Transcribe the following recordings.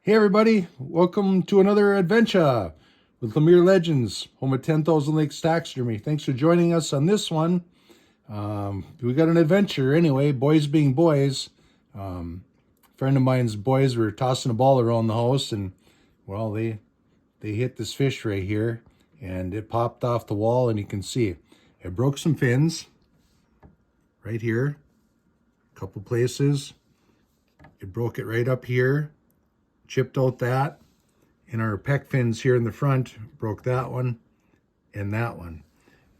Hey everybody, welcome to another adventure with Lemire Legends, home of 10,000 Lakes Taxidermy. Thanks for joining us on this one. We got an adventure anyway, boys being boys. A friend of mine's boys were tossing a ball around the house and, well, they hit this fish right here and it popped off the wall and you can see it broke some fins right here, a couple places. It broke it right up here. Chipped out that, and our pec fins here in the front broke that one and that one.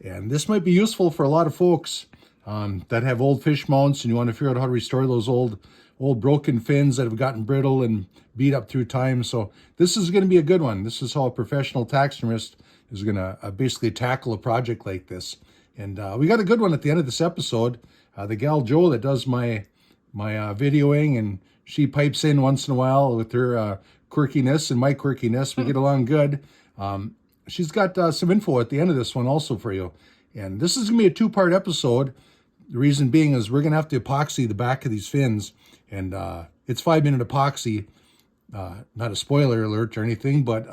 And this might be useful for a lot of folks that have old fish mounts and you want to figure out how to restore those old broken fins that have gotten brittle and beat up through time. So this is going to be a good one. This is how a professional taxidermist is going to basically tackle a project like this. And we got a good one at the end of this episode. The gal Jo that does my videoing, and she pipes in once in a while with her quirkiness and my quirkiness. We get along good. She's got some info at the end of this one also for you. And this is going to be a two-part episode. The reason being is we're going to have to epoxy the back of these fins. And it's 5-minute epoxy. Not a spoiler alert or anything, but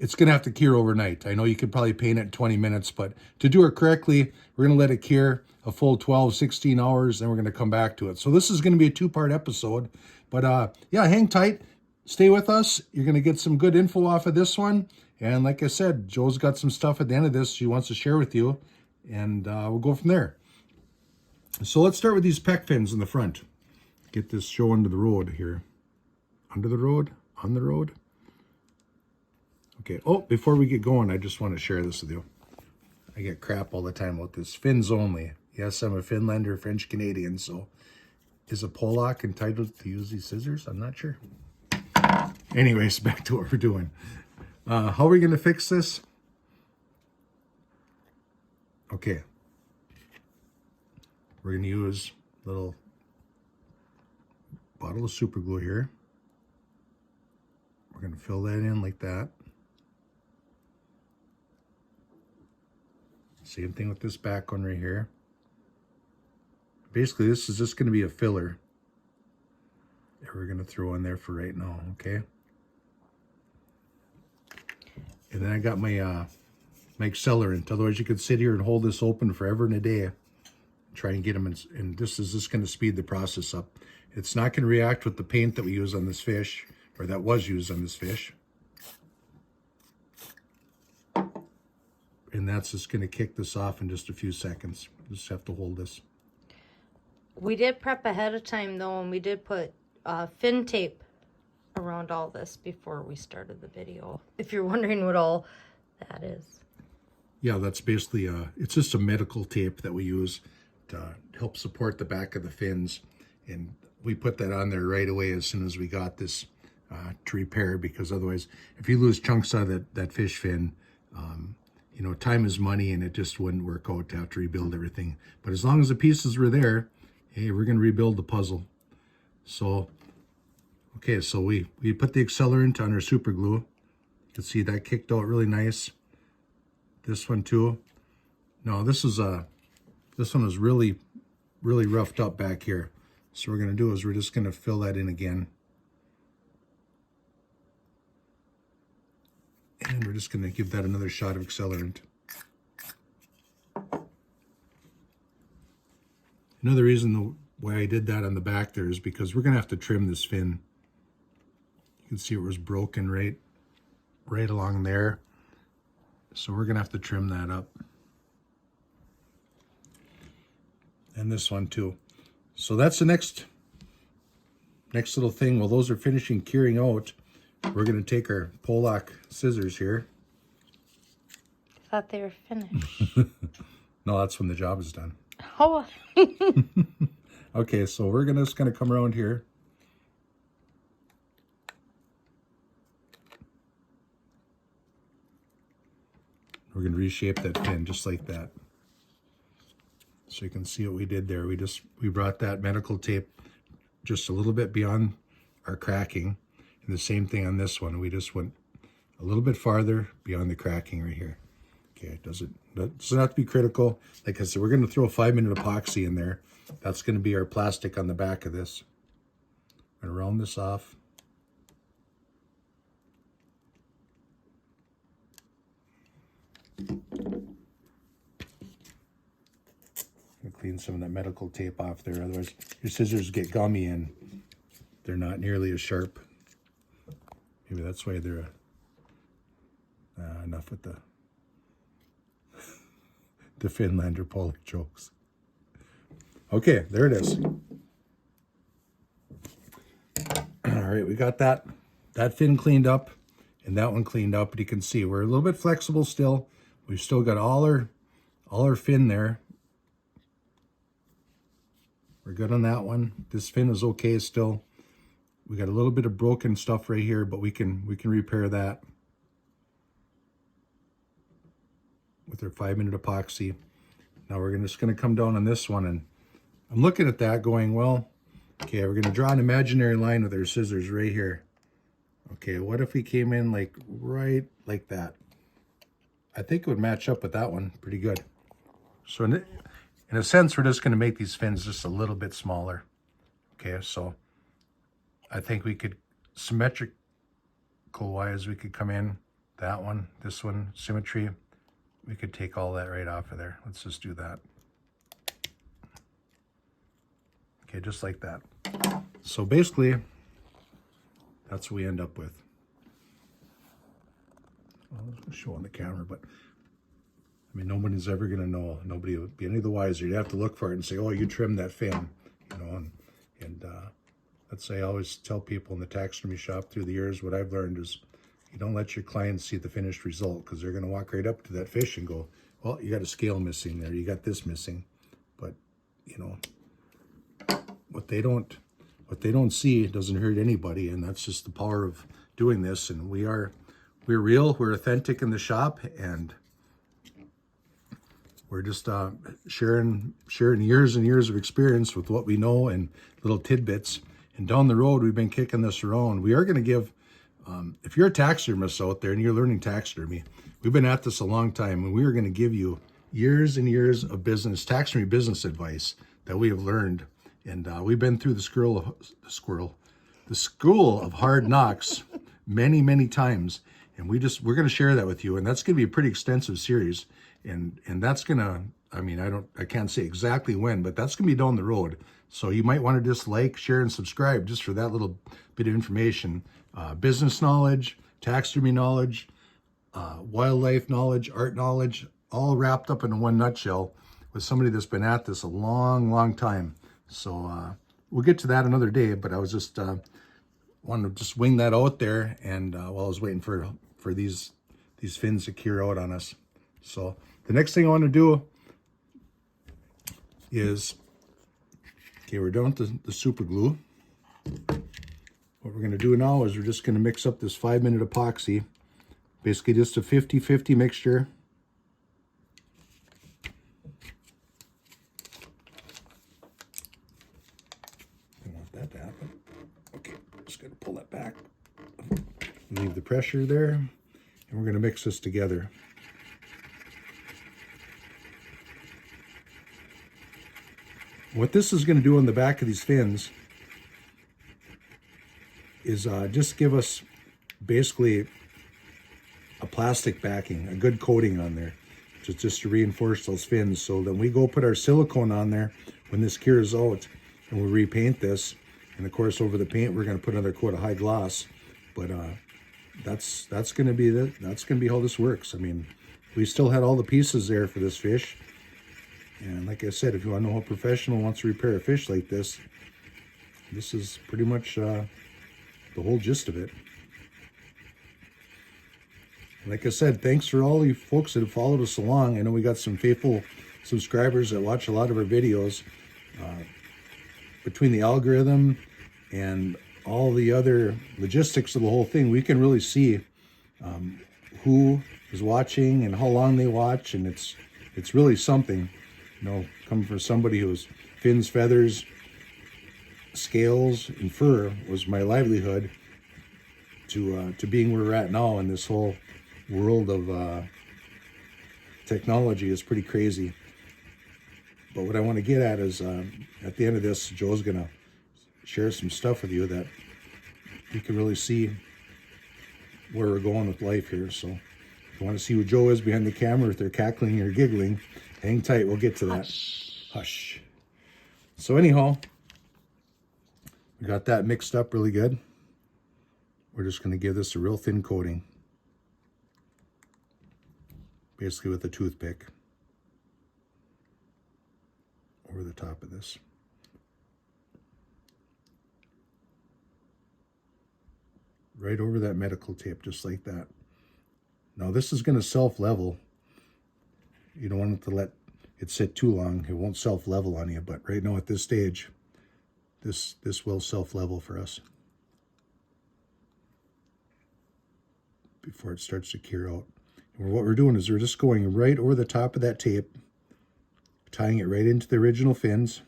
it's going to have to cure overnight. I know you could probably paint it in 20 minutes, but to do it correctly, we're going to let it cure a full 12, 16 hours, then we're going to come back to it. So this is going to be a two-part episode. But yeah, hang tight. Stay with us. You're going to get some good info off of this one. And like I said, Jo's got some stuff at the end of this she wants to share with you. And we'll go from there. So let's start with these pec fins in the front. Get this show under the road here. Under the road? On the road? Okay. Oh, before we get going, I just want to share this with you. I get crap all the time about this. Fins only. Yes, I'm a Finlander, French Canadian, so is a Polak entitled to use these scissors? I'm not sure. Anyways, back to what we're doing. How are we going to fix this? Okay. We're going to use a little bottle of super glue here. We're going to fill that in like that. Same thing with this back one right here. Basically, this is just going to be a filler that we're going to throw in there for right now, okay? And then I got my my accelerant. Otherwise, you could sit here and hold this open forever and a day. Try and get them in, and this is just going to speed the process up. It's not going to react with the paint that we use on this fish, or that was used on this fish. And that's just going to kick this off in just a few seconds. Just have to hold this. We did prep ahead of time though, and we did put fin tape around all this before we started the video. If you're wondering what all that is. Yeah, that's basically, it's just a medical tape that we use to help support the back of the fins. And we put that on there right away as soon as we got this to repair, because otherwise, if you lose chunks out of that fish fin, you know, time is money and it just wouldn't work out to have to rebuild everything. But as long as the pieces were there, hey, we're going to rebuild the puzzle. So, okay, so we put the accelerant on our super glue. You can see that kicked out really nice. This one too. No, this one was really roughed up back here. So what we're going to do is we're just going to fill that in again. And we're just going to give that another shot of accelerant. Another reason why I did that on the back there is because we're going to have to trim this fin. You can see it was broken right along there. So we're going to have to trim that up. And this one too. So that's the next little thing. While those are finishing curing out, we're going to take our Polak scissors here. I thought they were finished. No, that's when the job is done. Oh. Okay, so we're just going to come around here. We're going to reshape that fin just like that. So you can see what we did there. We brought that medical tape just a little bit beyond our cracking. And the same thing on this one. We just went a little bit farther beyond the cracking right here. Okay, it doesn't have to be critical. Like I said, we're going to throw a 5-minute epoxy in there. That's going to be our plastic on the back of this. I'm going to round this off. clean some of that medical tape off there. Otherwise, your scissors get gummy and they're not nearly as sharp. Maybe that's why they're enough with the Finlander Polar jokes. Okay, there it is. All right, we got that fin cleaned up and that one cleaned up. But you can see we're a little bit flexible still. We've still got all our fin there. We're good on that one. This fin is okay still. We got a little bit of broken stuff right here, but we can repair that with our 5-minute epoxy. Now we're just gonna come down on this one, and I'm looking at that going, well, okay, we're gonna draw an imaginary line with our scissors right here. Okay, what if we came in like right like that? I think it would match up with that one pretty good. So in a sense, we're just gonna make these fins just a little bit smaller. Okay, so I think we could, symmetrical wise, we could come in that one, this one, symmetry. We could take all that right off of there. Let's just do that. Okay, just like that. So basically, that's what we end up with. Well, I'll show on the camera, but I mean, nobody's ever gonna know. Nobody would be any the wiser. You have to look for it and say, oh, you trimmed that fin, you know, and that's, I always tell people in the taxidermy shop through the years, what I've learned is you don't let your clients see the finished result, because they're going to walk right up to that fish and go, well, you got a scale missing there, you got this missing. But you know, what they don't see doesn't hurt anybody, and that's just the power of doing this. And we're real, we're authentic in the shop, and we're just sharing years and years of experience with what we know and little tidbits. And down the road, we've been kicking this around. We are going to give, if you're a taxidermist out there and you're learning taxidermy, we've been at this a long time, and we are going to give you years and years of taxidermy business advice that we have learned. And we've been through the school of hard knocks many, many times. And we're going to share that with you. And that's going to be a pretty extensive series. And that's going to, I mean, I can't say exactly when, but that's going to be down the road. So you might want to just like, share, and subscribe just for that little bit of information. Business knowledge, taxidermy knowledge, wildlife knowledge, art knowledge, all wrapped up in one nutshell with somebody that's been at this a long, long time. So we'll get to that another day, but I was just wanted to just wing that out there, and while I was waiting for these fins to cure out on us. So the next thing I want to do is, okay, we're done with the super glue. What we're going to do now is we're just going to mix up this 5-minute epoxy, basically just a 50-50 mixture. I want that to happen. Okay, just going to pull that back. Leave the pressure there, and we're going to mix this together. What this is going to do on the back of these fins is just give us basically a plastic backing, a good coating on there, just to reinforce those fins. So then we go put our silicone on there when this cures out, and we repaint this. And of course, over the paint, we're going to put another coat of high gloss. But that's going to be how this works. I mean, we still had all the pieces there for this fish. And like I said, if you want to know how a professional wants to repair a fish like this is pretty much the whole gist of it. Like I said, thanks for all you folks that have followed us along. I know we got some faithful subscribers that watch a lot of our videos. Between the algorithm and all the other logistics of the whole thing, we can really see who is watching and how long they watch, and it's really something. You know, coming from somebody who's fins, feathers, scales, and fur was my livelihood, to being where we're at now in this whole world of technology is pretty crazy. But what I want to get at is, at the end of this, Joe's going to share some stuff with you that you can really see where we're going with life here. So if you want to see who Joe is behind the camera, if they're cackling or giggling, hang tight, we'll get to that. Hush. So anyhow, we got that mixed up really good. We're just going to give this a real thin coating. Basically with a toothpick over the top of this. Right over that medical tape, just like that. Now this is going to self-level. You don't want it to let it sit too long. It won't self-level on you, but right now at this stage, this will self-level for us before it starts to cure out. And what we're doing is we're just going right over the top of that tape, tying it right into the original fins,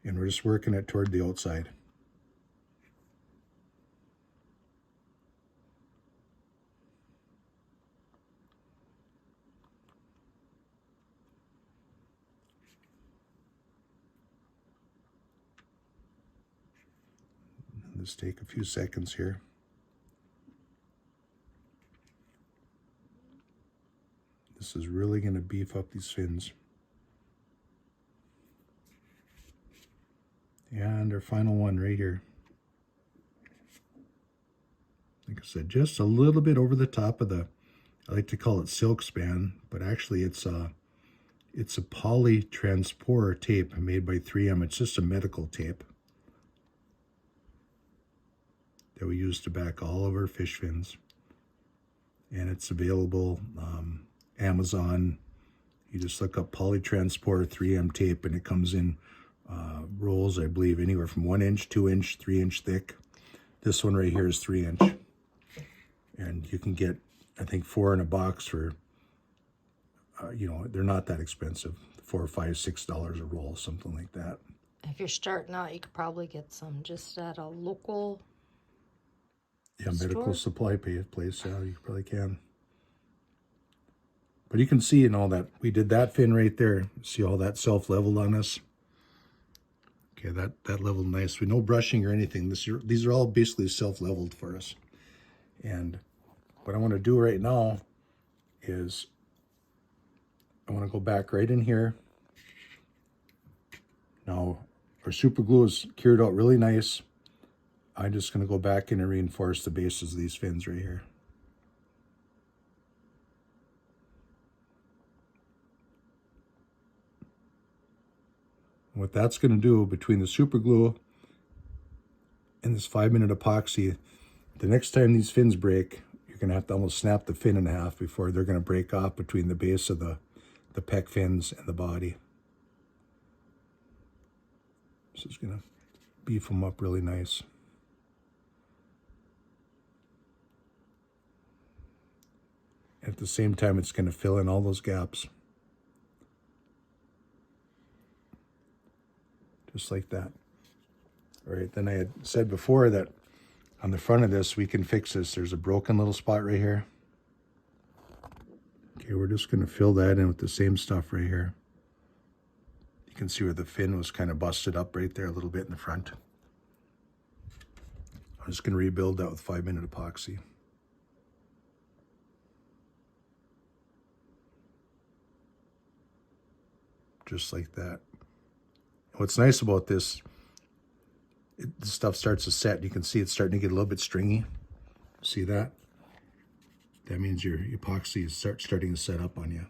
and we're just working it toward the outside. Let's take a few seconds here. This is really going to beef up these fins. And our final one right here. Like I said, just a little bit over the top of the, I like to call it silk span, but actually it's a poly transport tape made by 3M. It's just a medical tape that we use to back all of our fish fins. And it's available Amazon. You just look up polytransport 3M tape, and it comes in rolls, I believe, anywhere from 1 inch, 2 inch, 3 inch thick. This one right here is 3 inch. And you can get, I think, 4 in a box for, you know, they're not that expensive. $4 or $5, $6 a roll, something like that. If you're starting out, you could probably get some just at a local medical supply place. Yeah, you probably can. But you can see, you know, that we did that fin right there. See all that self-leveled on us? Okay, that leveled nice. With no brushing or anything. These are all basically self-leveled for us. And what I want to do right now is I want to go back right in here. Now, our super glue is cured out really nice. I'm just going to go back in and reinforce the bases of these fins right here. What that's going to do between the super glue and this 5-minute epoxy, the next time these fins break, you're going to have to almost snap the fin in half before they're going to break off between the base of the pec fins and the body. This is going to beef them up really nice. At the same time, it's going to fill in all those gaps. Just like that. All right, then I had said before that on the front of this, we can fix this. There's a broken little spot right here. Okay, we're just going to fill that in with the same stuff right here. You can see where the fin was kind of busted up right there a little bit in the front. I'm just going to rebuild that with 5-minute epoxy. Just like that. What's nice about this, the stuff starts to set. You can see it's starting to get a little bit stringy. See that? That means your epoxy is starting to set up on you.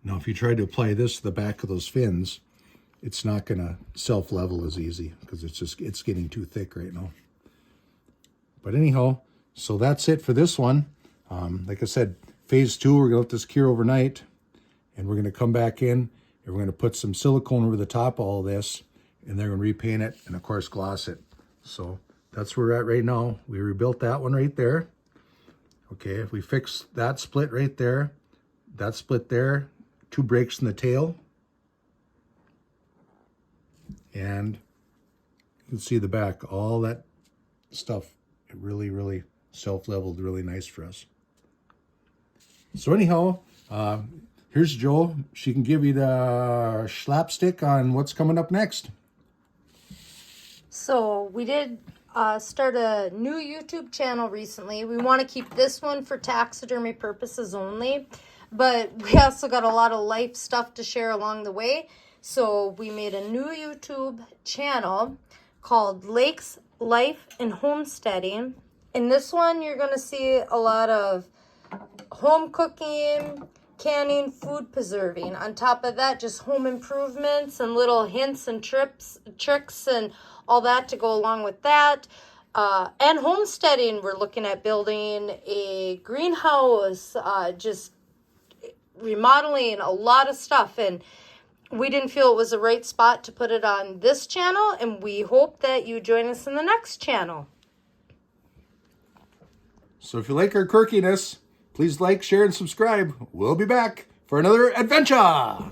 Now, if you try to apply this to the back of those fins, it's not going to self-level as easy because it's getting too thick right now. But anyhow, so that's it for this one. Like I said, phase 2, we're going to let this cure overnight. And we're going to come back in and we're going to put some silicone over the top of all this, and they're going to repaint it and, of course, gloss it. So that's where we're at right now. We rebuilt that one right there. Okay, if we fix that split right there, that split there, 2 breaks in the tail. And you can see the back, all that stuff, it really, really self-leveled really nice for us. So anyhow, here's Jo. She can give you the slapstick on what's coming up next. So we did start a new YouTube channel recently. We want to keep this one for taxidermy purposes only. But we also got a lot of life stuff to share along the way. So we made a new YouTube channel called Lakes, Life, and Homesteading. In this one, you're going to see a lot of home cooking, canning, food preserving. On top of that, just home improvements and little hints and tricks and all that to go along with that. And homesteading, we're looking at building a greenhouse, just remodeling a lot of stuff. And we didn't feel it was the right spot to put it on this channel. And we hope that you join us in the next channel. So if you like our quirkiness, please like, share, and subscribe. We'll be back for another adventure.